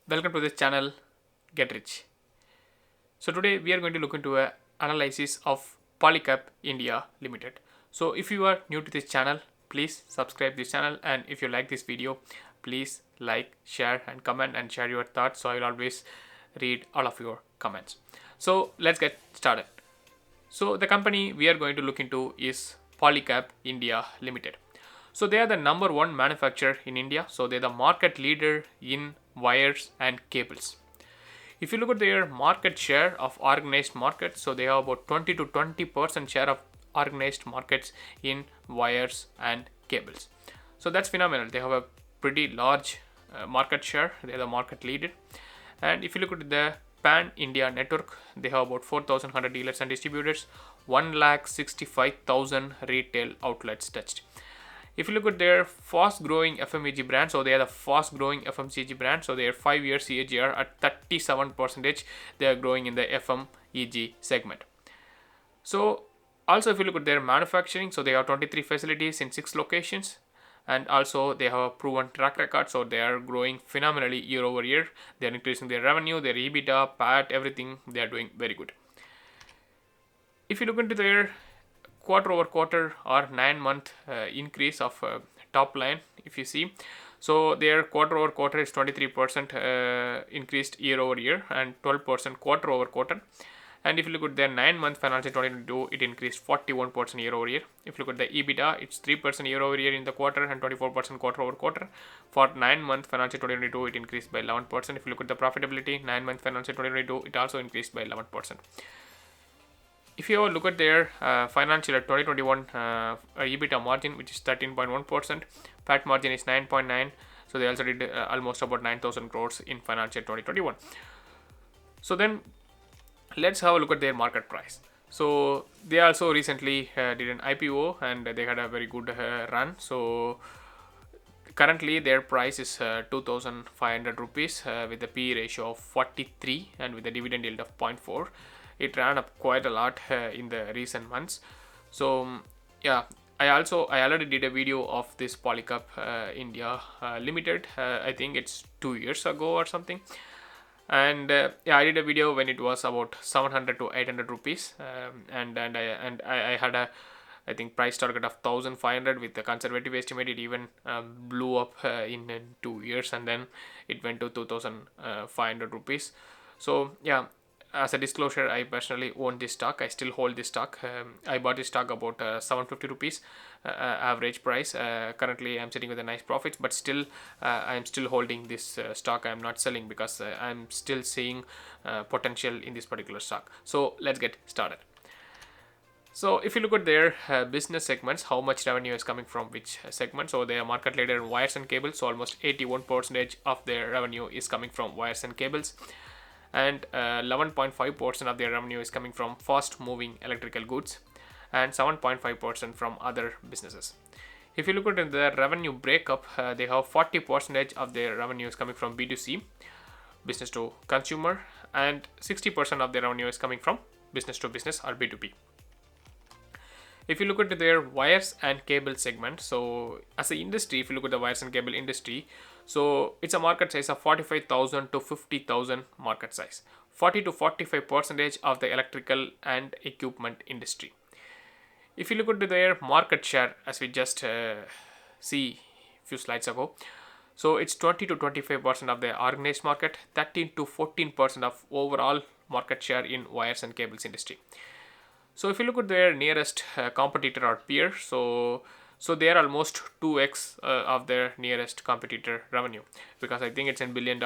Welcome to this channel, Get Rich. So today we are going to look into a analysis of Polycab India Ltd. So if you are new to this channel, please subscribe this channel, and if you like this video, please like, share and comment and share your thoughts, so I will always read all of your comments. So let's get started. So the company we are going to look into is Polycab India Ltd. So they are the number one manufacturer in India. So they're the market leader in wires and cables. If you look at their market share of organized markets, so they have about 20 to 20% share of organized markets in wires and cables. So that's phenomenal. They have a pretty large market share. They are the market leader. And if you look at the Pan India network, they have about 4,100 dealers and distributors, 1,65,000 retail outlets touched. If you look at their fast growing FMEG brand, so they are the fast growing FMCG brand, so their 5-year CAGR at 37%, they are growing in the FMEG segment. So also if you look at their manufacturing, so they have 23 facilities in 6 locations, and also they have a proven track record, so they are growing phenomenally year over year. They are increasing their revenue, their EBITDA, PAT, everything they are doing very good. If you look into their quarter over quarter or 9-month increase of top line, if you see, so their quarter over quarter is 23% increased year over year and 12% quarter over quarter. And if you look at their 9-month financial 2022, it increased 41% year over year. If you look at the EBITDA, it's 3% year over year in the quarter and 24% quarter over quarter. For 9-month financial 2022, it increased by 11%. If you look at the profitability, 9-month financial 2022, it also increased by 11%. If you look at their financial 2021 EBITDA margin, which is 13.1%, PAT margin is 9.9%. So they also did almost about 9,000 crores in financial 2021. So then let's have a look at their market price. So they also recently did an IPO and they had a very good run. So currently their price is 2,500 rupees with a PE ratio of 43 and with a dividend yield of 0.4. It ran up quite a lot in the recent months. So yeah, I already did a video of this Polycab India Limited. I think it's 2 years ago or something. And yeah, I did a video when it was about 700 to 800 rupees, and I had a, I think, price target of 1,500 with the conservative estimate. It even blew up in 2 years, and then it went to 2,500 rupees. So yeah, as a disclosure, I personally own this stock. I still hold this stock. I bought this stock about 750 rupees average price. Currently I'm sitting with a nice profits, but still I'm still holding this stock. I'm not selling because I'm still seeing potential in this particular stock. So let's get started. So if you look at their business segments, how much revenue is coming from which segment. So they are market leader in wires and cables. So almost 81% of their revenue is coming from wires and cables, and 11.5% of their revenue is coming from fast moving electrical goods, and 7.5% from other businesses. If you look at the revenue breakup, they have 40% of their revenue is coming from B2C, business to consumer, and 60% of their revenue is coming from business to business or B2B. If you look at their wires and cable segment, so as an industry, if you look at the wires and cable industry, so it's a market size of 45,000 to 50,000 market size. 40 to 45% of the electrical and equipment industry. If you look at their market share, as we just see a few slides ago, so it's 20 to 25% of the organized market, 13 to 14% of overall market share in wires and cables industry. So if you look at their nearest competitor or peer, so they are almost 2x of their nearest competitor revenue, because I think it's in $1 billion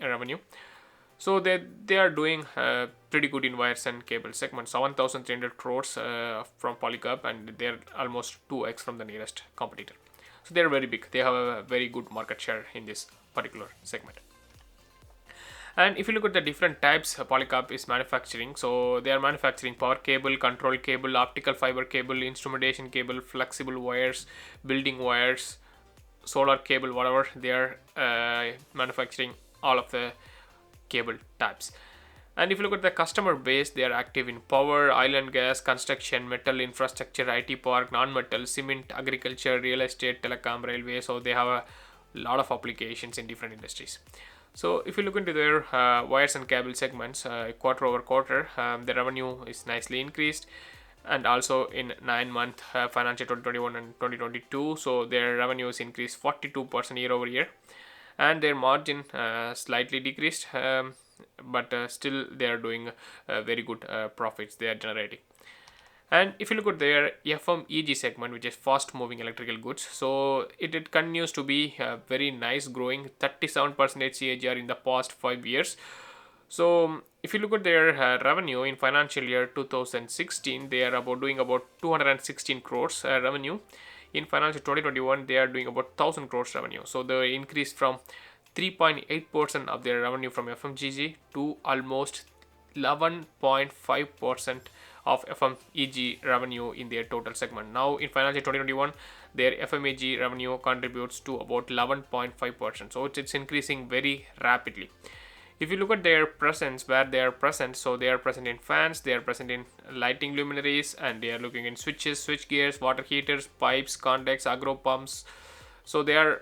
revenue. So they are doing pretty good in wires and cable segment. So 1,300 crores from Polycab, and they're almost 2x from the nearest competitor. So they're very big. They have a very good market share in this particular segment. And if you look at the different types Polycab is manufacturing, so they are manufacturing power cable, control cable, optical fiber cable, instrumentation cable, flexible wires, building wires, solar cable, whatever. They are manufacturing all of the cable types. And if you look at the customer base, they are active in power, oil and gas, construction, metal infrastructure, IT park, non-metal, cement, agriculture, real estate, telecom, railway. So they have a lot of applications in different industries. So if you look into their wires and cable segments, quarter over quarter, the revenue is nicely increased, and also in 9 month financial 2021 and 2022, so their revenue is increased 42% year over year, and their margin slightly decreased, but still they are doing very good profits they are generating. And if you look at their FMEG segment, which is fast moving electrical goods, so it continues to be very nice, growing 37% CAGR in the past 5 years. So if you look at their revenue in financial year 2016, they are about doing about 216 crores revenue. In financial 2021, they are doing about 1000 crores revenue. So they increased from 3.8% of their revenue from FMGG to almost 11.5% of FMEG revenue in their total segment. Now in financial 2021, their FMEG revenue contributes to about 11.5%. So it's increasing very rapidly. If you look at their presence, where they are present, so they are present in fans, they are present in lighting luminaries, and they are looking in switches, switch gears, water heaters, pipes, contacts, agro pumps. So they are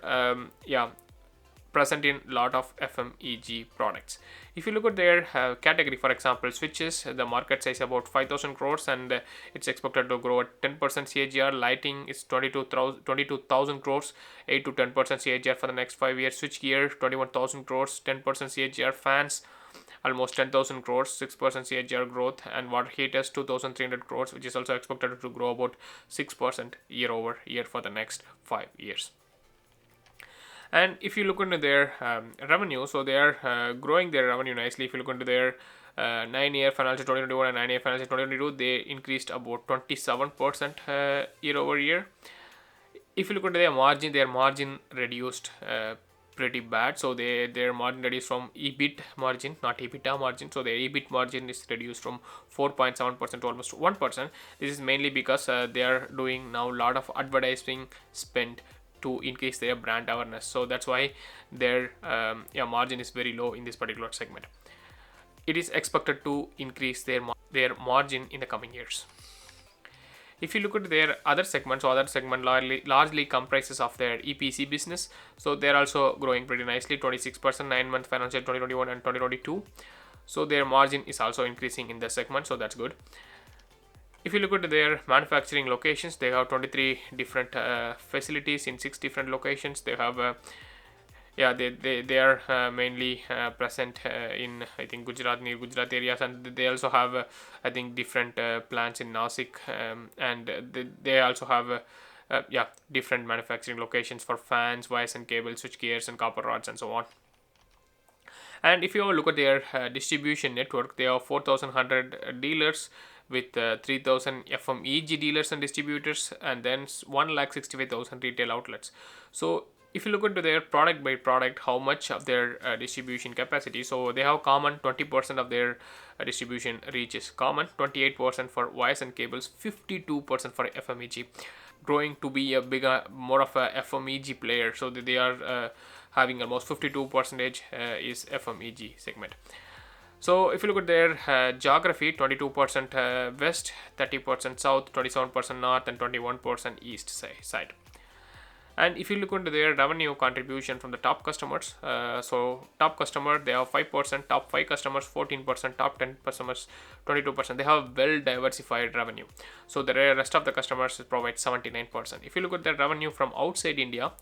present in lot of FMEG products. If you look at their category, for example, switches, the market size about 5,000 crores, and it's expected to grow at 10% CAGR. Lighting is 22,000 crores, 8 to 10% CAGR for the next 5 years. Switch gear 21,000 crores, 10% CAGR. Fans almost 10,000 crores, 6% CAGR growth, and water heaters 2,300 crores, which is also expected to grow about 6% year over year for the next 5 years. And if you look into their revenue, so they are growing their revenue nicely. If you look into their 9-year financial 2021 and 9-year financial 2022, they increased about 27% year over year. If you look into their margin reduced pretty bad. So their margin reduced from EBIT margin, not EBITDA margin. So their EBIT margin is reduced from 4.7% to almost 1%. This is mainly because they are doing now a lot of advertising spend to increase their brand awareness. So that's why their margin is very low in this particular segment. It is expected to increase their margin in the coming years. If you look at their other segments, so other segment largely comprises of their EPC business. So they're also growing pretty nicely, 26% 9-month financial 2021 and 2022. So their margin is also increasing in the segment, so that's good. If you look at their manufacturing locations, they have 23 different facilities in 6 different locations. They have they are mainly present in, I think, near Gujarat areas, and they also have I think different plants in Nasik, and they also have different manufacturing locations for fans, wires and cables, switch gears, and copper rods, and so on. And if you look at their distribution network, they have 4,100 dealers with 3,000 FMEG dealers and distributors, and then 1,65,000 retail outlets. So if you look into their product by product, how much of their distribution capacity, so they have common 20% of their distribution reach is common, 28% for wires and cables, 52% for FMEG, growing to be a bigger, more of a FMEG player. So they are having almost 52% is FMEG segment. So if you look at their geography, 22% west, 30% south, 27% north, and 21% east side. And if you look into their revenue contribution from the top customers, so top customer, they have 5%, top 5 customers 14%, top 10 customers 22%. They have well diversified revenue. So the rest of the customers provide 79%. If you look at their revenue from outside India,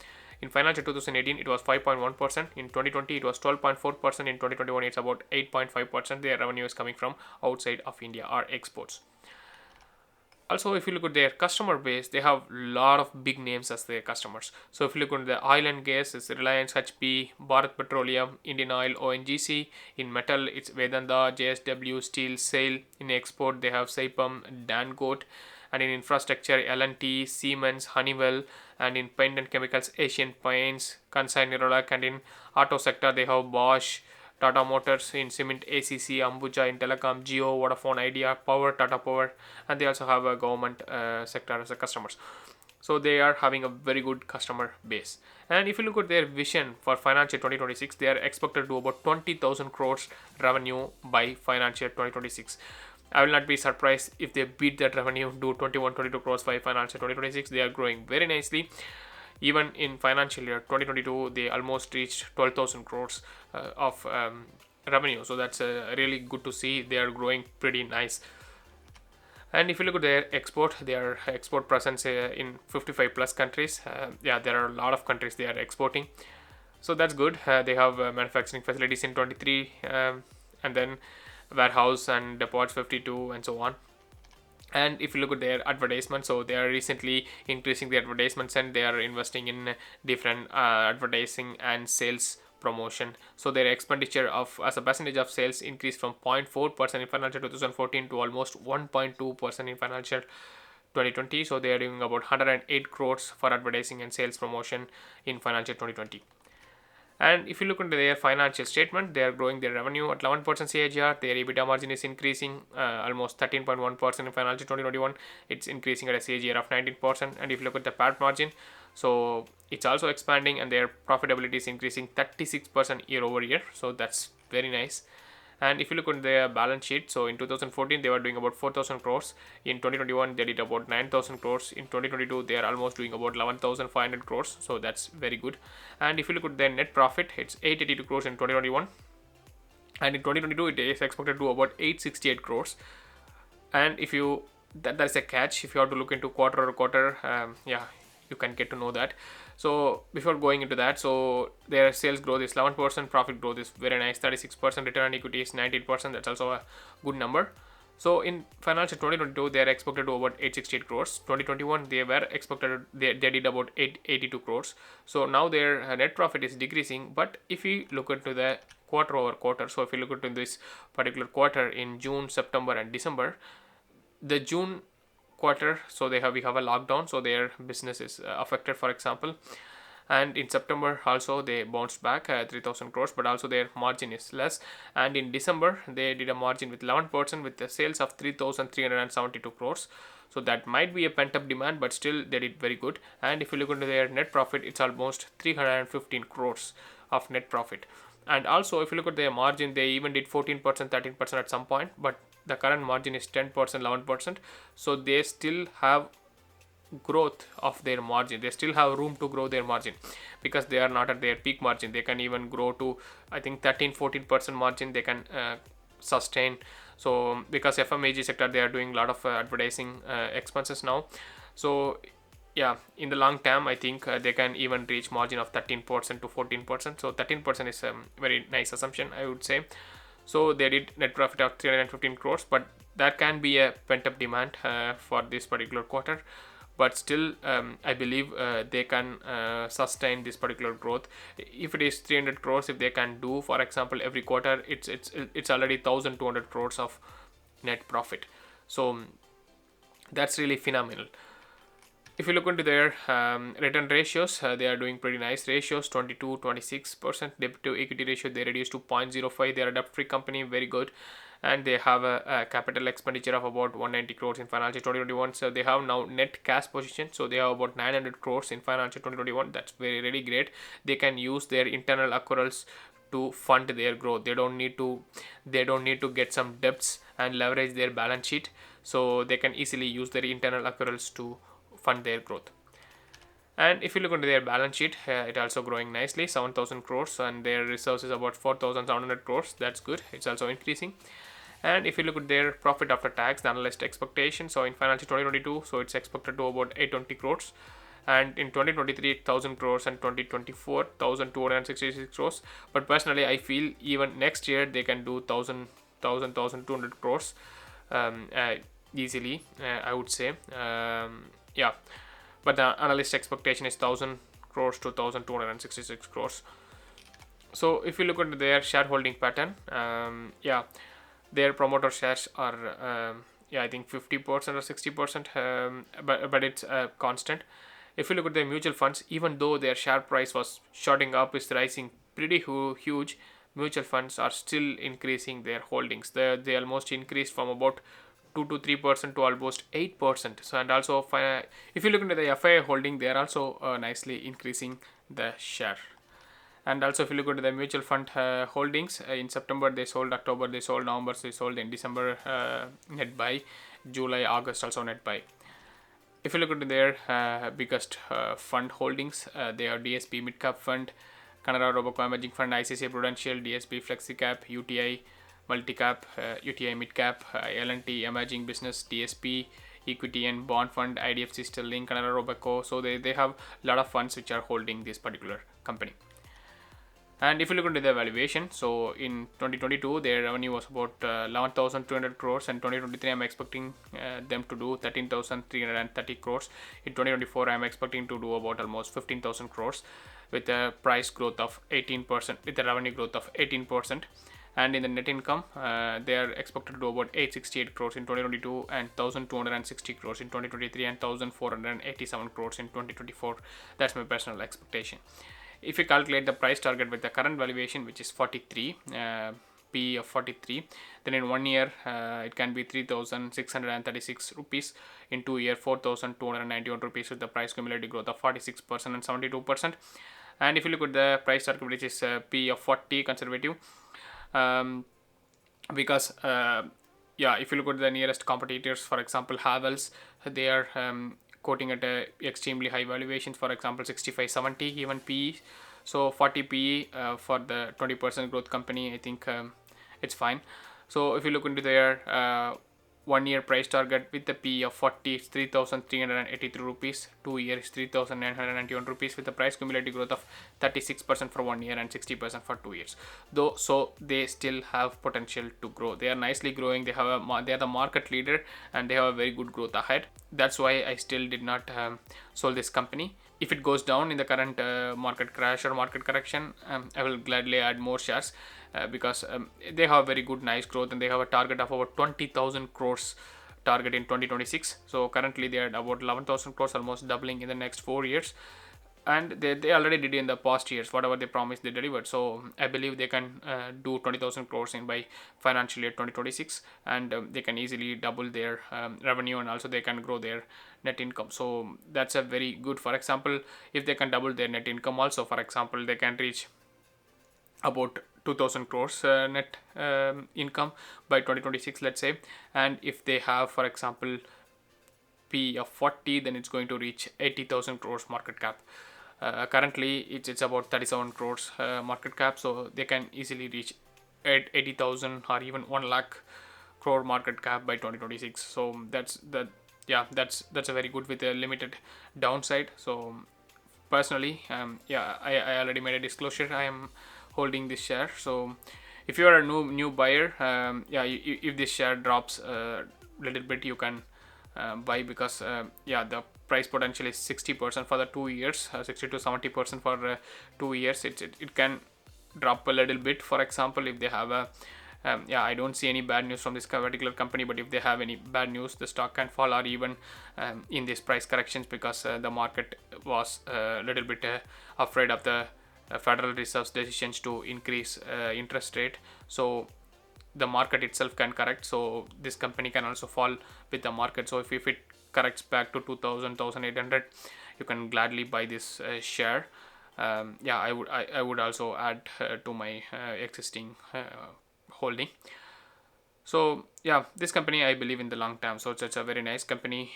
in financial 2018 it was 5.1%, in 2020 it was 12.4%, in 2021 it's about 8.5%. Their revenue is coming from outside of India or exports. Also, if you look at their customer base, they have a lot of big names as their customers. So if you look at the oil and gas, it's Reliance, HP, Bharat Petroleum, Indian Oil, ONGC. In metal, it's Vedanta, JSW, Steel, SAIL. In export, they have Saipem, Dangote. And in infrastructure, L&T, Siemens, Honeywell. And in paint and chemicals, Asian Paints, Kansai Nerolac. And in auto sector, they have Bosch, Tata Motors. In cement, ACC, Ambuja. In telecom, Jio, Vodafone Idea, Power, Tata Power, and they also have a government sector as a customers. So they are having a very good customer base. And if you look at their vision for financial 2026, they are expected to do about 20,000 crores revenue by financial 2026. I will not be surprised if they beat that revenue, do 21-22 crores by financial 2026. They are growing very nicely. Even in financial year 2022, they almost reached 12,000 crores of revenue. So that's really good to see. They are growing pretty nice. And if you look at their export presence in 55 plus countries, yeah, there are a lot of countries they are exporting. So that's good. They have manufacturing facilities in 23, and then warehouse and depots 52, and so on. And if you look at their advertisement, so they are recently increasing the advertisements, and they are investing in different advertising and sales promotion. So their expenditure of as a percentage of sales increased from 0.4% in financial 2014 to almost 1.2% in financial 2020. So they are doing about 108 crores for advertising and sales promotion in financial 2020. And if you look into their financial statement, they are growing their revenue at 11% CAGR. Their EBITDA margin is increasing almost 13.1% in financial 2021. It's increasing at a CAGR of 19%. And if you look at the PAT margin, so it's also expanding, and their profitability is increasing 36% year over year. So that's very nice. And if you look at their balance sheet, so in 2014 they were doing about 4,000 crores. In 2021 they did about 9,000 crores. In 2022 they are almost doing about 11,500 crores. So that's very good. And if you look at their net profit, it's 882 crores in 2021, and in 2022 it is expected to do about 868 crores. And if you that's a catch. If you have to look into quarter or quarter, yeah, you can get to know that. So before going into that, so their sales growth is 11%, profit growth is very nice, 36%, return on equity is 19%. That's also a good number. So in financial 2022 they are expected to about 868 crores. 2021 they were expected, they did about 882 crores. So now their net profit is decreasing. But if you look into the quarter over quarter, so if you look into this particular quarter in June, September and December, the June quarter, so we have a lockdown, so their business is affected, for example. And in September also they bounced back 3000 crores, but also their margin is less. And in December they did a margin with 11% with the sales of 3372 crores. So that might be a pent up demand, but still they did very good. And if you look into their net profit, it's almost 315 crores of net profit. And also if you look at their margin, they even did 14%, 13% at some point, but the current margin is 10%, 11%. So they still have growth of their margin. They still have room to grow their margin, because they are not at their peak margin. They can even grow to, I think, 13-14% margin they can sustain. So because FMEG sector, they are doing a lot of advertising expenses now. So yeah, in the long term I think they can even reach margin of 13% to 14%. So 13% is a very nice assumption, I would say. So they did net profit of 315 crores, but that can be a pent up demand for this particular quarter. But still I believe they can sustain this particular growth. If it is 300 crores, if they can do, for example, every quarter, it's already 1200 crores of net profit. So that's really phenomenal. If you look into their return ratios, they are doing pretty nice ratios, 22-26%. Debt to equity ratio they reduced to 0.05. They are a debt free company, very good. And they have a capital expenditure of about 190 crores in financial 2021. So they have now net cash position, so they have about 900 crores in financial 2021. That's very really great. They can use their internal accruals to fund their growth. They don't need to get some debts and leverage their balance sheet. So they can easily use their internal accruals to fund their growth. And if you look into their balance sheet, it also growing nicely, 7,000 crores, and their reserves is about 4,700 crores. That's good. It's also increasing. And if you look at their profit after tax, the analyst expectation, so in financial 2022, so it's expected to about 820 crores, and in 2023 1,000 crores, and 2024 1,266 crores. But personally I feel even next year they can do 1,200 crores easily, I would say. Yeah, but the analyst expectation is 1,000 crores to 1,266 crores. So if you look at their shareholding pattern, yeah, their promoter shares are yeah, I think 50% or 60%, but it's constant. If you look at their mutual funds, even though their share price was shooting up, is rising pretty huge, mutual funds are still increasing their holdings. They almost increased from about 2 to 3% to almost 8%. So and also if you look into the FIA holding, they are also nicely increasing the share. And also if you look at the mutual fund holdings, in September they sold, October they sold, November they sold, in December net buy, July, August also net buy. If you look at their biggest fund holdings, they are DSP Midcap Fund, Canara Roboco Emerging Fund, ICICI Prudential, DSP FlexiCap, UTI Multicap, UTI Midcap, L&T Emerging Business, DSP Equity and Bond Fund, IDFC Sterling, Canara Robeco. So they have a lot of funds which are holding this particular company. And if you look into the valuation, so in 2022 their revenue was about 11,200 crores, and 2023 I'm expecting them to do 13,330 crores. In 2024 I'm expecting to do about almost 15,000 crores with a price growth of 18%, with a revenue growth of 18%. And in the net income, they are expected to do about 868 crores in 2022 and 1,260 crores in 2023 and 1,487 crores in 2024. That's my personal expectation. If you calculate the price target with the current valuation, which is 43, P of 43, then in 1 year it can be 3,636 rupees. In 2 years, 4,291 rupees with the price cumulative growth of 46% and 72%. And if you look at the price target, which is P of 40 conservative, because if you look at the nearest competitors, for example Havels, they are quoting at a extremely high valuations, for example 65-70 even PE. So 40 PE for the 20% growth company, I think it's fine. So if you look into their 1 year price target with the PE of 40 is 3,383 rupees, 2 years 3,991 rupees with the price cumulative growth of 36% for 1 year and 60% for 2 years. Though, so they still have potential to grow. They are nicely growing. They are the market leader and they have a very good growth ahead. That's why I still did not sold this company. If it goes down in the current market crash or market correction, I will gladly add more shares because they have very good nice growth and they have a target of over 20,000 crores target in 2026. So currently they are at about 11,000 crores, almost doubling in the next 4 years. And they already did in the past years whatever they promised, they delivered. So I believe they can do 20,000 crores in by financial year 2026, and they can easily double their revenue, and also they can grow their net income. So that's a very good, for example, if they can double their net income also, for example they can reach about 2,000 crores net income by 2026, let's say. And if they have, for example, P of 40, then it's going to reach 80,000 crores market cap. Currently it's about 37 crores market cap, so they can easily reach 80,000 or even 1 lakh crore market cap by 2026. So that's a very good with a limited downside. So personally, I already made a disclosure, I am holding this share. So if you are a new buyer, if this share drops a little bit, you can buy, because the price potential is 60% for the 2 years, 60 to 70% for 2 years. It can drop a little bit. For example, if they have a I don't see any bad news from this particular company, but if they have any bad news, the stock can fall, or even in these price corrections, because the market was a little bit afraid of the Federal Reserve's decisions to increase interest rate. So the market itself can correct, so this company can also fall with the market. So if it corrects back to 2,000, 1,800, you can gladly buy this share. I would also add to my existing holding. So this company I believe in the long term, so it's a very nice company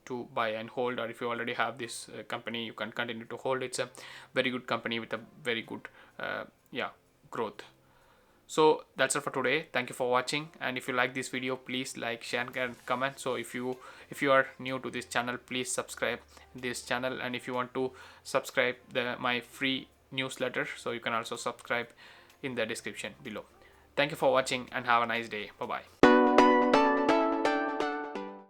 to buy and hold. Or if you already have this company, you can continue to hold. It's a very good company with a very good growth. So that's all for today. Thank you for watching, and if you like this video, please like, share and comment. So if you are new to this channel, please subscribe this channel, and if you want to subscribe my free newsletter, so you can also subscribe in the description below. Thank you for watching and have a nice day. Bye bye.